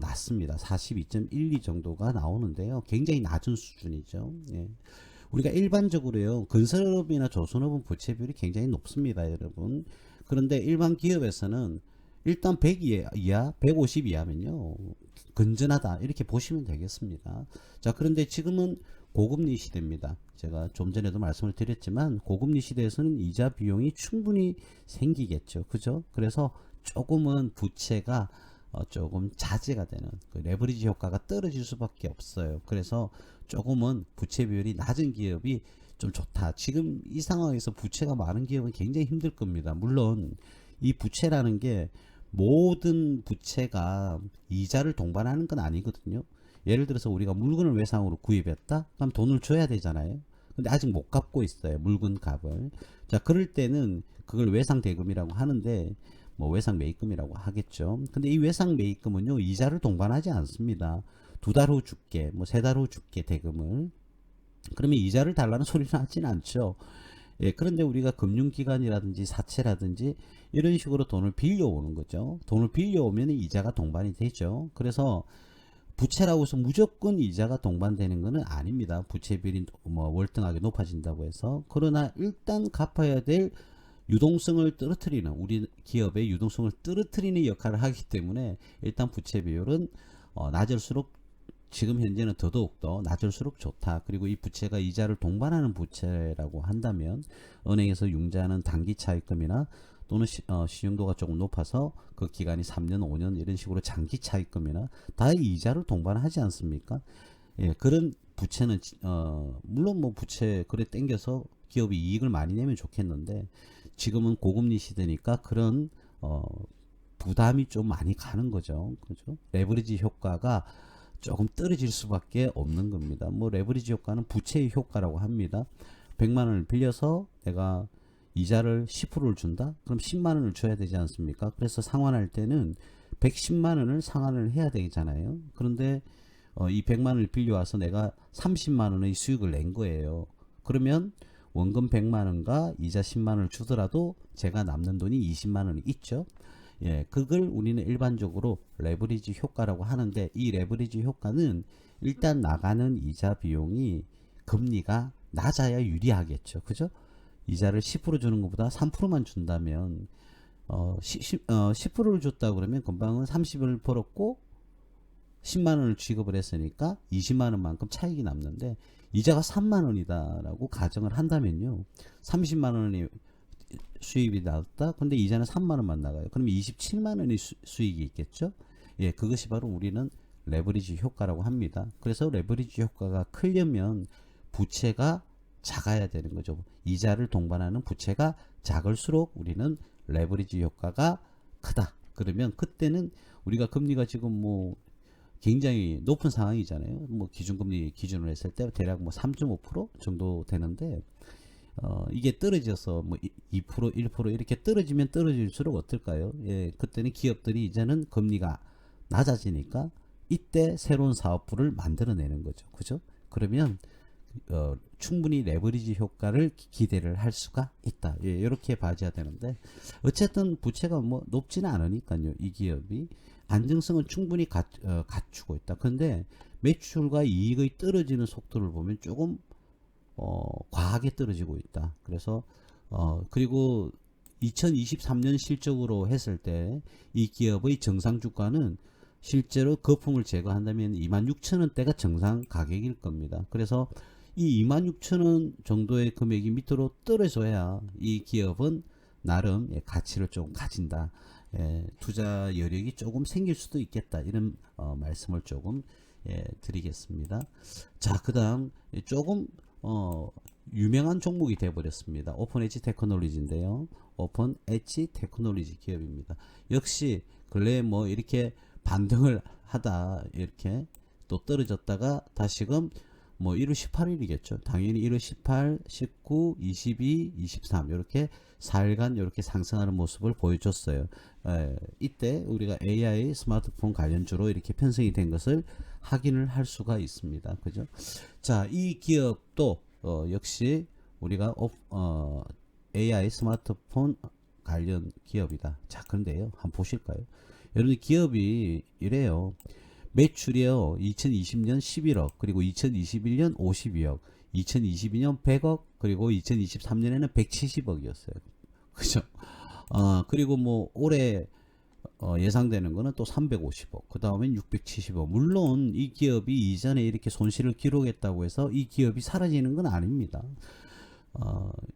낮습니다. 42.12 정도가 나오는데요. 굉장히 낮은 수준이죠. 예. 우리가 일반적으로요, 건설업이나 조선업은 부채 비율이 굉장히 높습니다, 여러분. 그런데 일반 기업에서는 일단 100 이하, 150 이하면요 건전하다 이렇게 보시면 되겠습니다. 자, 그런데 지금은 고금리 시대입니다. 제가 좀 전에도 말씀을 드렸지만 고금리 시대에서는 이자 비용이 충분히 생기겠죠. 그죠? 그래서 조금은 부채가 조금 자제가 되는 그 레버리지 효과가 떨어질 수밖에 없어요. 그래서 조금은 부채 비율이 낮은 기업이 좀 좋다. 지금 이 상황에서 부채가 많은 기업은 굉장히 힘들 겁니다. 물론 이 부채라는 게 모든 부채가 이자를 동반하는 건 아니거든요. 예를 들어서 우리가 물건을 외상으로 구입했다? 그럼 돈을 줘야 되잖아요. 근데 아직 못 갚고 있어요. 물건 값을. 자, 그럴 때는 그걸 외상 대금이라고 하는데 뭐 외상 매입금이라고 하겠죠. 근데 이 외상 매입금은요, 이자를 동반하지 않습니다. 2달 후 줄게, 뭐 3달 후 줄게 대금을. 그러면 이자를 달라는 소리는 하진 않죠. 예, 그런데 우리가 금융기관이라든지 사채라든지 이런 식으로 돈을 빌려오는 거죠. 돈을 빌려오면 이자가 동반이 되죠. 그래서 부채라고 해서 무조건 이자가 동반되는 것은 아닙니다. 부채 비율이 뭐 월등하게 높아진다고 해서. 그러나 일단 갚아야 될 유동성을 떨어뜨리는, 우리 기업의 유동성을 떨어뜨리는 역할을 하기 때문에 일단 부채 비율은 낮을수록, 지금 현재는 더더욱더 낮을수록 좋다. 그리고 이 부채가 이자를 동반하는 부채라고 한다면 은행에서 융자하는 단기 차입금이나 또는 신용도가 조금 높아서 그 기간이 3년 5년 이런 식으로 장기 차입금이나 다 이자를 동반하지 않습니까? 예, 그런 부채는 물론 뭐 부채 그래 땡겨서 기업이 이익을 많이 내면 좋겠는데 지금은 고금리 시대니까 그런 부담이 좀 많이 가는 거죠. 그죠? 레버리지 효과가 조금 떨어질 수밖에 없는 겁니다. 뭐 레버리지 효과는 부채의 효과라고 합니다. 100만 원을 빌려서 내가 이자를 10%를 준다? 그럼 10만 원을 줘야 되지 않습니까? 그래서 상환할 때는 110만 원을 상환을 해야 되잖아요. 그런데 이 100만 원을 빌려와서 내가 30만 원의 수익을 낸 거예요. 그러면 원금 100만 원과 이자 10만 원을 주더라도 제가 남는 돈이 20만 원이 있죠. 예, 그걸 우리는 일반적으로 레버리지 효과라고 하는데 이 레버리지 효과는 일단 나가는 이자 비용이 금리가 낮아야 유리하겠죠. 그죠? 이자를 10% 주는 것보다 3%만 준다면 10%를 줬다 그러면 금방은 30을 벌었고 10만 원을 지급을 했으니까 20만 원만큼 차익이 남는데 이자가 3만 원이다라고 가정을 한다면요. 30만 원이 수입이 나왔다. 근데 이자는 3만 원만 나가요. 그러면 27만 원의 수익이 있겠죠. 예, 그것이 바로 우리는 레버리지 효과라고 합니다. 그래서 레버리지 효과가 크려면 부채가 작아야 되는 거죠. 이자를 동반하는 부채가 작을수록 우리는 레버리지 효과가 크다. 그러면 그때는 우리가 금리가 지금 뭐 굉장히 높은 상황이잖아요. 뭐 기준금리 기준으로 했을 때 대략 뭐 3.5% 정도 되는데 이게 떨어져서 뭐 2%, 1% 이렇게 떨어지면 떨어질수록 어떨까요? 예, 그때는 기업들이 이제는 금리가 낮아지니까 이때 새로운 사업부를 만들어내는 거죠. 그죠? 그러면 충분히 레버리지 효과를 기대를 할 수가 있다. 예, 이렇게 봐줘야 되는데 어쨌든 부채가 뭐 높지는 않으니까요. 이 기업이 안정성은 충분히 갖추고 있다. 그런데 매출과 이익의 떨어지는 속도를 보면 조금 과하게 떨어지고 있다. 그래서 그리고 2023년 실적으로 했을 때 이 기업의 정상 주가는 실제로 거품을 제거한다면 26,000원대가 정상 가격일 겁니다. 그래서 이 26,000원 정도의 금액이 밑으로 떨어져야 이 기업은 나름 가치를 좀 가진다. 투자 여력이 조금 생길 수도 있겠다. 이런 말씀을 조금 드리겠습니다. 자, 그 다음 조금 유명한 종목이 되어버렸습니다. 오픈 엣지 테크놀로지인데요. 오픈 엣지 테크놀로지 기업입니다. 역시 근래에 뭐 이렇게 반등을 하다 이렇게 또 떨어졌다가 다시금 뭐 1월 18일이겠죠. 당연히 1월 18, 19, 22, 23 이렇게 4일간 이렇게 상승하는 모습을 보여줬어요. 이때 우리가 AI 스마트폰 관련주로 이렇게 편성이 된 것을 확인을 할 수가 있습니다. 그죠? 자, 이 기업도 역시 우리가 AI 스마트폰 관련 기업이다. 자, 그런데요, 한번 보실까요? 여러분, 기업이 이래요. 매출이요, 2020년 11억, 그리고 2021년 52억, 2022년 100억, 그리고 2023년에는 170억이었어요. 그죠? 그리고 뭐 올해 예상되는 거는 또 350억, 그 다음엔 670억. 물론 이 기업이 이전에 이렇게 손실을 기록했다고 해서 이 기업이 사라지는 건 아닙니다.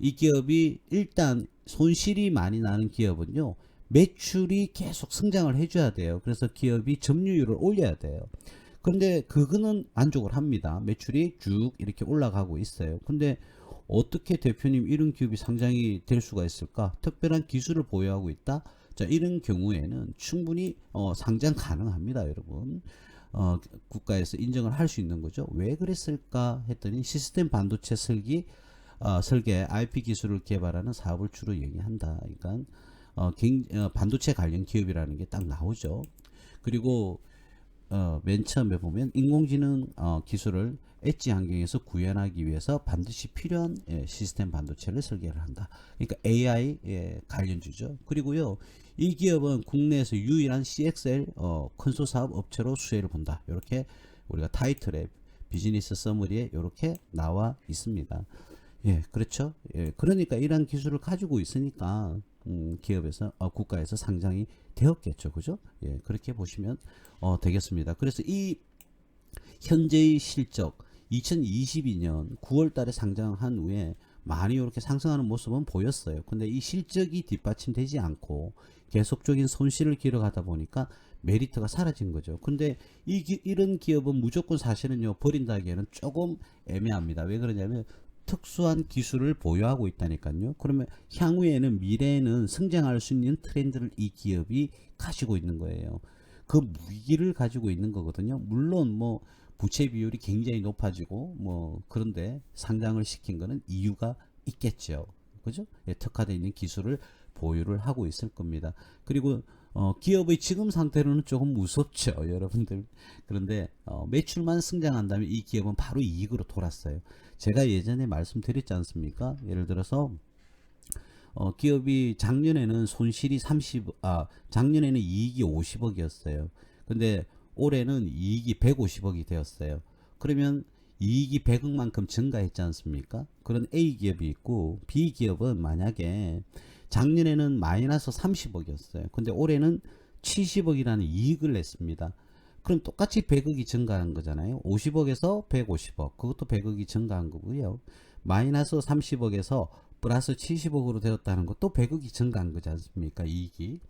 이 기업이 일단 손실이 많이 나는 기업은요, 매출이 계속 성장을 해줘야 돼요. 그래서 기업이 점유율을 올려야 돼요. 그런데 그거는 만족을 합니다. 매출이 쭉 이렇게 올라가고 있어요. 근데 어떻게 대표님 이런 기업이 상장이 될 수가 있을까? 특별한 기술을 보유하고 있다? 자, 이런 경우에는 충분히 상장 가능합니다, 여러분. 국가에서 인정을 할 수 있는 거죠. 왜 그랬을까 했더니 시스템 반도체 설계 IP 기술을 개발하는 사업을 주로 영위한다. 그러니까 반도체 관련 기업이라는 게 딱 나오죠. 그리고 맨 처음에 보면 인공지능 기술을 엣지 환경에서 구현하기 위해서 반드시 필요한 시스템 반도체를 설계를 한다. 그러니까 AI 관련주죠. 그리고요, 이 기업은 국내에서 유일한 CXL 컨소 사업 업체로 수혜를 본다. 이렇게 우리가 타이틀에 비즈니스 서머리에 이렇게 나와 있습니다. 예, 그렇죠. 예, 그러니까 이러한 기술을 가지고 있으니까 기업에서 국가에서 상장이 되었겠죠, 그죠? 예, 그렇게 보시면 되겠습니다. 그래서 이 현재의 실적 2022년 9월달에 상장한 후에 많이 이렇게 상승하는 모습은 보였어요. 근데 이 실적이 뒷받침되지 않고 계속적인 손실을 기록하다 보니까 메리트가 사라진 거죠. 근데 이런 기업은 무조건 사실은요, 버린다기에는 조금 애매합니다. 왜 그러냐면 특수한 기술을 보유하고 있다니까요. 그러면 향후에는 미래에는 성장할 수 있는 트렌드를 이 기업이 가지고 있는 거예요. 그 무기를 가지고 있는 거거든요. 물론 뭐 부채 비율이 굉장히 높아지고 뭐 그런데 상장을 시킨 거는 이유가 있겠죠. 그죠? 예, 특화되어 있는 기술을 보유를 하고 있을 겁니다. 그리고 기업의 지금 상태로는 조금 무섭죠, 여러분들. 그런데 매출만 성장한다면 이 기업은 바로 이익으로 돌았어요. 제가 예전에 말씀드렸지 않습니까? 예를 들어서 기업이 작년에는 작년에는 이익이 50억이었어요. 근데 올해는 이익이 150억이 되었어요. 그러면 이익이 100억만큼 증가했지 않습니까? 그런 A 기업이 있고, B 기업은 만약에 작년에는 마이너스 30억이었어요. 근데 올해는 70억이라는 이익을 냈습니다. 그럼 똑같이 100억이 증가한 거잖아요. 50억에서 150억, 그것도 100억이 증가한 거고요. 마이너스 30억에서 플러스 70억으로 되었다는 것도 100억이 증가한 거지 않습니까, 이익이.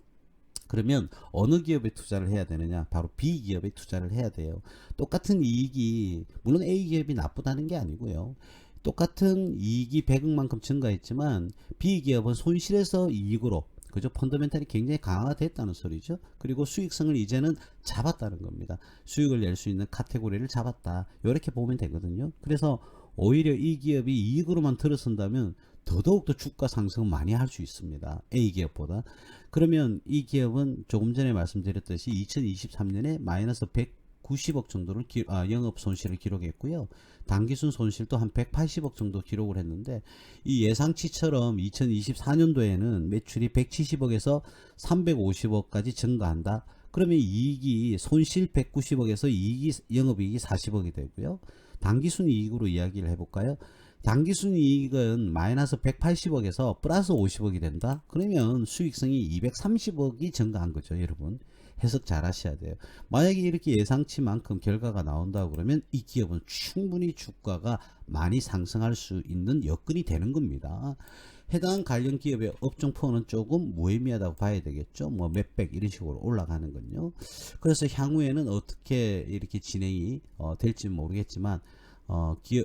그러면 어느 기업에 투자를 해야 되느냐? 바로 B 기업에 투자를 해야 돼요. 똑같은 이익이, 물론 A 기업이 나쁘다는 게 아니고요, 똑같은 이익이 100억만큼 증가했지만 B 기업은 손실에서 이익으로, 그죠? 펀더멘탈이 굉장히 강화됐다는 소리죠. 그리고 수익성을 이제는 잡았다는 겁니다. 수익을 낼 수 있는 카테고리를 잡았다, 이렇게 보면 되거든요. 그래서 오히려 이 기업이 이익으로만 들어선다면 더더욱더 주가 상승을 많이 할 수 있습니다, A 기업보다. 그러면 이 기업은 조금 전에 말씀드렸듯이 2023년에 마이너스 190억 정도를 영업 손실을 기록했고요. 당기순 손실도 한 180억 정도 기록을 했는데, 이 예상치처럼 2024년도에는 매출이 170억에서 350억까지 증가한다. 그러면 이익이 손실 190억에서 영업이익이 40억이 되고요. 당기순 이익으로 이야기를 해볼까요? 당기순 이익은 마이너스 180억에서 플러스 50억이 된다. 그러면 수익성이 230억이 증가한 거죠, 여러분. 해석 잘 하셔야 돼요. 만약에 이렇게 예상치만큼 결과가 나온다 그러면 이 기업은 충분히 주가가 많이 상승할 수 있는 여건이 되는 겁니다. 해당 관련 기업의 업종 포는 조금 무의미하다고 봐야 되겠죠. 뭐 몇백 이런 식으로 올라가는 건요. 그래서 향후에는 어떻게 이렇게 진행이 될지 모르겠지만,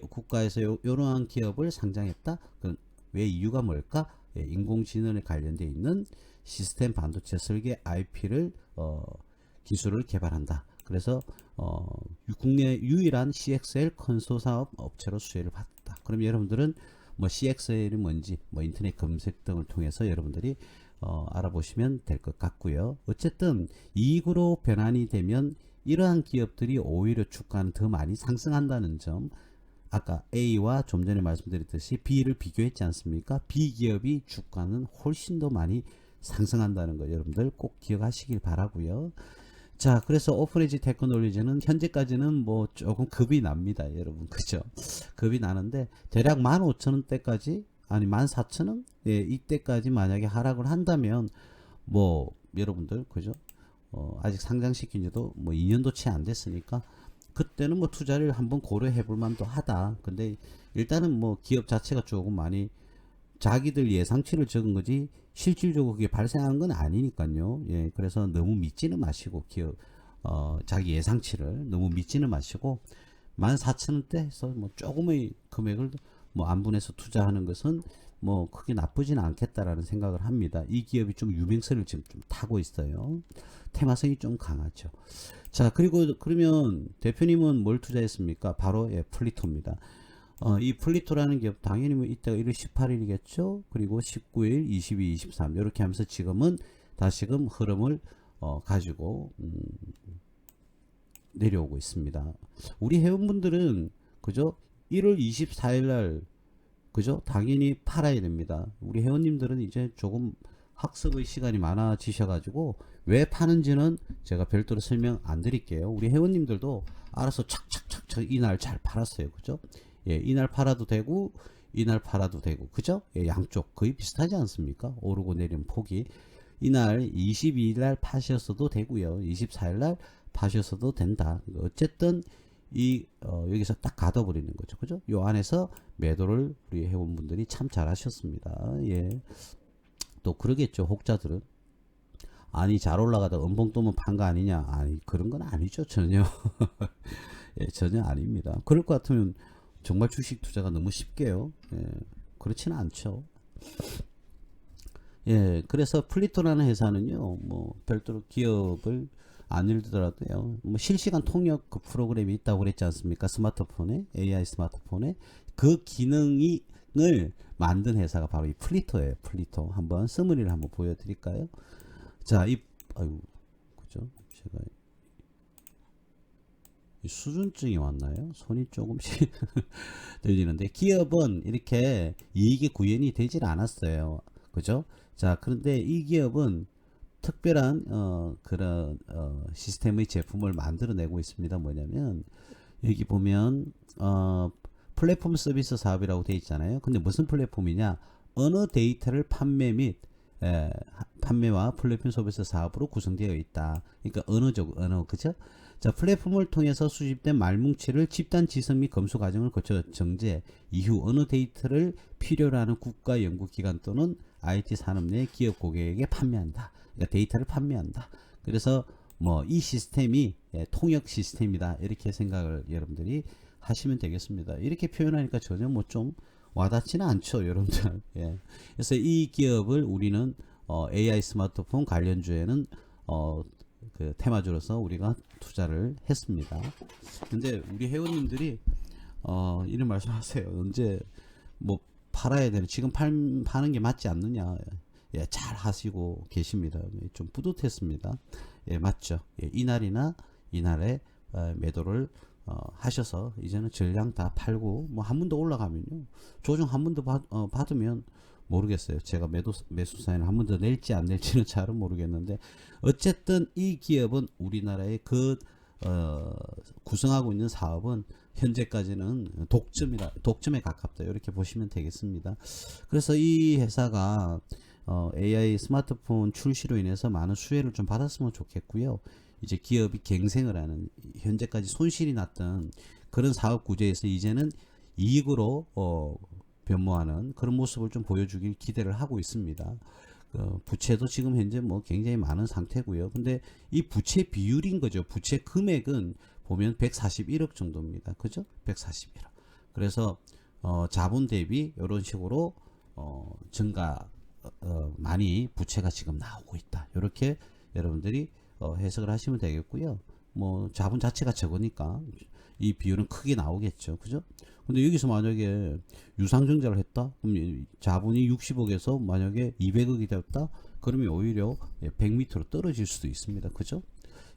국가에서 이러한 기업을 상장했다? 그럼 왜 이유가 뭘까? 예, 인공지능에 관련되어 있는 시스템 반도체 설계 IP를 기술을 개발한다. 그래서 국내 유일한 CXL 컨소 사업 업체로 수혜를 받았다. 그럼 여러분들은 뭐 CXL이 뭔지 뭐 인터넷 검색 등을 통해서 여러분들이 알아보시면 될 것 같고요. 어쨌든 이익으로 변환이 되면 이러한 기업들이 오히려 주가는 더 많이 상승한다는 점, 아까 A와 좀 전에 말씀드렸듯이 B를 비교했지 않습니까? B 기업이 주가는 훨씬 더 많이 상승한다는 거 여러분들 꼭 기억하시길 바라고요. 자, 그래서 오픈에지 테크놀로지는 현재까지는 뭐 조금 겁이 납니다, 여러분. 그죠? 겁이 나는데 대략 15,000원대까지 아니 14,000원? 예, 이때까지 만약에 하락을 한다면 뭐 여러분들 그죠? 아직 상장시킨 지도 뭐 2년도 채 안 됐으니까 그때는 뭐 투자를 한번 고려해 볼 만도 하다. 근데 일단은 뭐 기업 자체가 조금 많이 자기들 예상치를 적은 거지 실질적으로 그게 발생한 건 아니니까요. 예, 그래서 너무 믿지는 마시고 기업 자기 예상치를 너무 믿지는 마시고 14,000원대에서 뭐 조금의 금액을 뭐 안분해서 투자하는 것은 뭐 크게 나쁘지는 않겠다라는 생각을 합니다. 이 기업이 좀 유명세를 지금 좀 타고 있어요. 테마성이 좀 강하죠. 자, 그리고 그러면 대표님은 뭘 투자했습니까? 바로 예, 플리토입니다. 이 플리토라는 기업 당연히 뭐 이때가 1월 18일이겠죠. 그리고 19일, 22, 23 이렇게 하면서 지금은 다시금 흐름을 가지고 내려오고 있습니다. 우리 회원분들은 그죠? 1월 24일 날 그죠? 당연히 팔아야 됩니다. 우리 회원님들은 이제 조금 학습의 시간이 많아지셔 가지고 왜 파는지는 제가 별도로 설명 안 드릴게요. 우리 회원님들도 알아서 착착착착 이날 잘 팔았어요. 그죠? 예, 이날 팔아도 되고 이날 팔아도 되고 그죠? 예, 양쪽 거의 비슷하지 않습니까? 오르고 내리는 폭이 이날 22일 날 파셨어도 되고요. 24일 날 파셨어도 된다. 어쨌든 이 여기서 딱 가둬버리는 거죠. 그죠? 요 안에서 매도를 우리 회원분들이 참 잘하셨습니다. 예. 또 그러겠죠. 혹자들은 아니 잘 올라가다 음봉 뜨면 판 거 아니냐? 아니 그런 건 아니죠. 전혀. 예, 전혀 아닙니다. 그럴 것 같으면 정말 주식 투자가 너무 쉽게요. 예, 그렇지는 않죠. 예, 그래서 플리토라는 회사는요, 뭐 별도로 기업을 안 일더라도요, 뭐 실시간 통역 그 프로그램이 있다고 그랬지 않습니까? 스마트폰에 AI 스마트폰에 그 기능을 만든 회사가 바로 이 플리토예요. 플리토 한번 서머리를 한번 보여드릴까요? 자, 아유, 그죠? 제가 수준증이 왔나요? 손이 조금씩 들리는데 기업은 이렇게 이익이 구현이 되질 않았어요. 그죠? 자, 그런데 이 기업은 특별한 그런 시스템의 제품을 만들어내고 있습니다. 뭐냐면 여기 보면 플랫폼 서비스 사업이라고 되어 있잖아요. 근데 무슨 플랫폼이냐? 어느 데이터를 판매 및 판매와 플랫폼 서비스 사업으로 구성되어 있다. 그러니까 언어 그죠? 자, 플랫폼을 통해서 수집된 말뭉치를 집단 지성 및 검수 과정을 거쳐 정제 이후 어느 데이터를 필요로 하는 국가 연구기관 또는 IT 산업 내 기업 고객에게 판매한다. 그러니까 데이터를 판매한다. 그래서 뭐 이 시스템이 통역 시스템이다. 이렇게 생각을 여러분들이 하시면 되겠습니다. 이렇게 표현하니까 전혀 뭐 좀 와닿지는 않죠, 여러분들. 예. 그래서 이 기업을 우리는 AI 스마트폰 관련주에는 그 테마주로서 우리가 투자를 했습니다. 근데 우리 회원님들이 이런 말씀하세요. 언제 뭐 팔아야 되는 지금 파는 게 맞지 않느냐. 예, 잘 하시고 계십니다. 좀 뿌듯했습니다. 예, 맞죠. 예, 이날이나 이날에 매도를 하셔서 이제는 전량 다 팔고 뭐 한 번 더 올라가면요 조정 한 번 더 받으면 모르겠어요. 제가 매수 사인을 한 번 더 낼지 안 낼지는 잘은 모르겠는데 어쨌든 이 기업은 우리나라의 그 구성하고 있는 사업은 현재까지는 독점에 가깝다. 이렇게 보시면 되겠습니다. 그래서 이 회사가 AI 스마트폰 출시로 인해서 많은 수혜를 좀 받았으면 좋겠고요. 이제 기업이 갱생을 하는 현재까지 손실이 났던 그런 사업 구조에서 이제는 이익으로 변모하는 그런 모습을 좀 보여주길 기대를 하고 있습니다. 부채도 지금 현재 뭐 굉장히 많은 상태고요. 근데 이 부채 비율인 거죠. 부채 금액은 보면 141억 정도입니다. 그죠? 141억. 그래서 자본 대비 이런 식으로 증가 많이 부채가 지금 나오고 있다. 이렇게 여러분들이 해석을 하시면 되겠고요. 뭐 자본 자체가 적으니까 이 비율은 크게 나오겠죠. 그죠? 근데 여기서 만약에 유상증자를 했다? 그럼 이 자본이 60억에서 만약에 200억이 되었다? 그러면 오히려 100m로 떨어질 수도 있습니다. 그죠?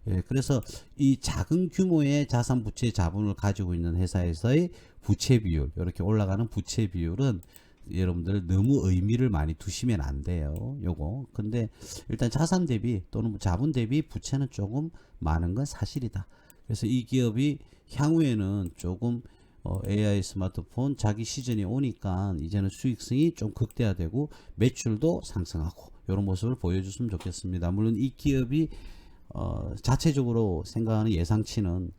예, 그래서 이 작은 규모의 자산 부채 자본을 가지고 있는 회사에서의 부채 비율, 이렇게 올라가는 부채 비율은 여러분들 너무 의미를 많이 두시면 안 돼요. 요거. 근데 일단 자산 대비 또는 자본 대비 부채는 조금 많은 건 사실이다. 그래서 이 기업이 향후에는 조금 AI 스마트폰 자기 시즌이 오니까 이제는 수익성이 좀 극대화되고 매출도 상승하고 이런 모습을 보여줬으면 좋겠습니다. 물론 이 기업이 자체적으로 생각하는 예상치는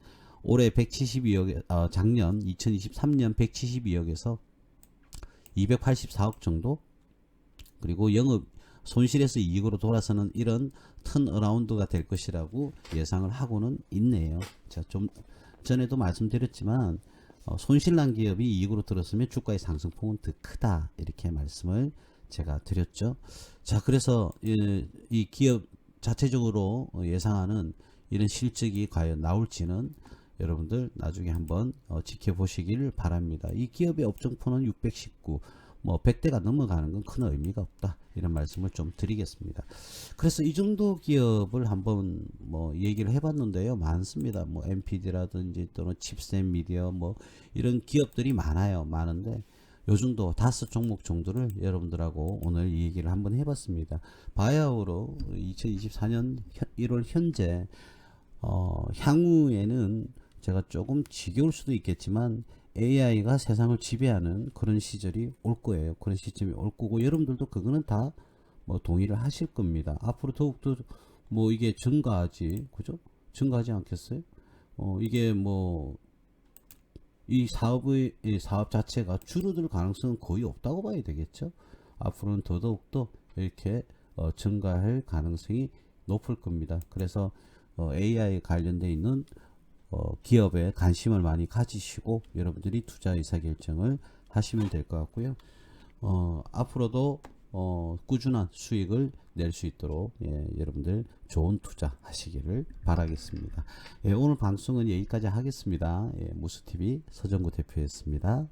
올해 172억, 작년 2023년 172억에서 284억 정도, 그리고 영업 손실에서 이익으로 돌아서는 이런 턴어라운드가 될 것이라고 예상을 하고는 있네요. 자, 좀 전에도 말씀드렸지만 손실난 기업이 이익으로 들었으면 주가의 상승폭은 더 크다, 이렇게 말씀을 제가 드렸죠. 자, 그래서 이 기업 자체적으로 예상하는 이런 실적이 과연 나올지는 여러분들 나중에 한번 지켜보시길 바랍니다. 이 기업의 업종포는 619, 뭐 100대가 넘어가는 건 큰 의미가 없다, 이런 말씀을 좀 드리겠습니다. 그래서 이 정도 기업을 한번 뭐 얘기를 해봤는데요, 많습니다. 뭐 MPD라든지 또는 칩셋 미디어 뭐 이런 기업들이 많아요. 많은데 요 정도 5종목 정도를 여러분들하고 오늘 이 얘기를 한번 해봤습니다. 바야흐로 2024년 1월 현재 향후에는 제가 조금 지겨울 수도 있겠지만 AI가 세상을 지배하는 그런 시절이 올 거예요. 그런 시점이 올 거고, 여러분들도 그거는 다 뭐 동의를 하실 겁니다. 앞으로 더욱더 뭐 이게 증가하지, 그죠? 증가하지 않겠어요? 이게 뭐 이 사업 자체가 줄어들 가능성은 거의 없다고 봐야 되겠죠. 앞으로는 더더욱더 이렇게 증가할 가능성이 높을 겁니다. 그래서 AI 관련되어 있는 기업에 관심을 많이 가지시고 여러분들이 투자 의사결정을 하시면 될 것 같고요. 앞으로도 꾸준한 수익을 낼 수 있도록 여러분들 좋은 투자 하시기를 바라겠습니다. 오늘 방송은 여기까지 하겠습니다. 무스TV 서정구 대표였습니다.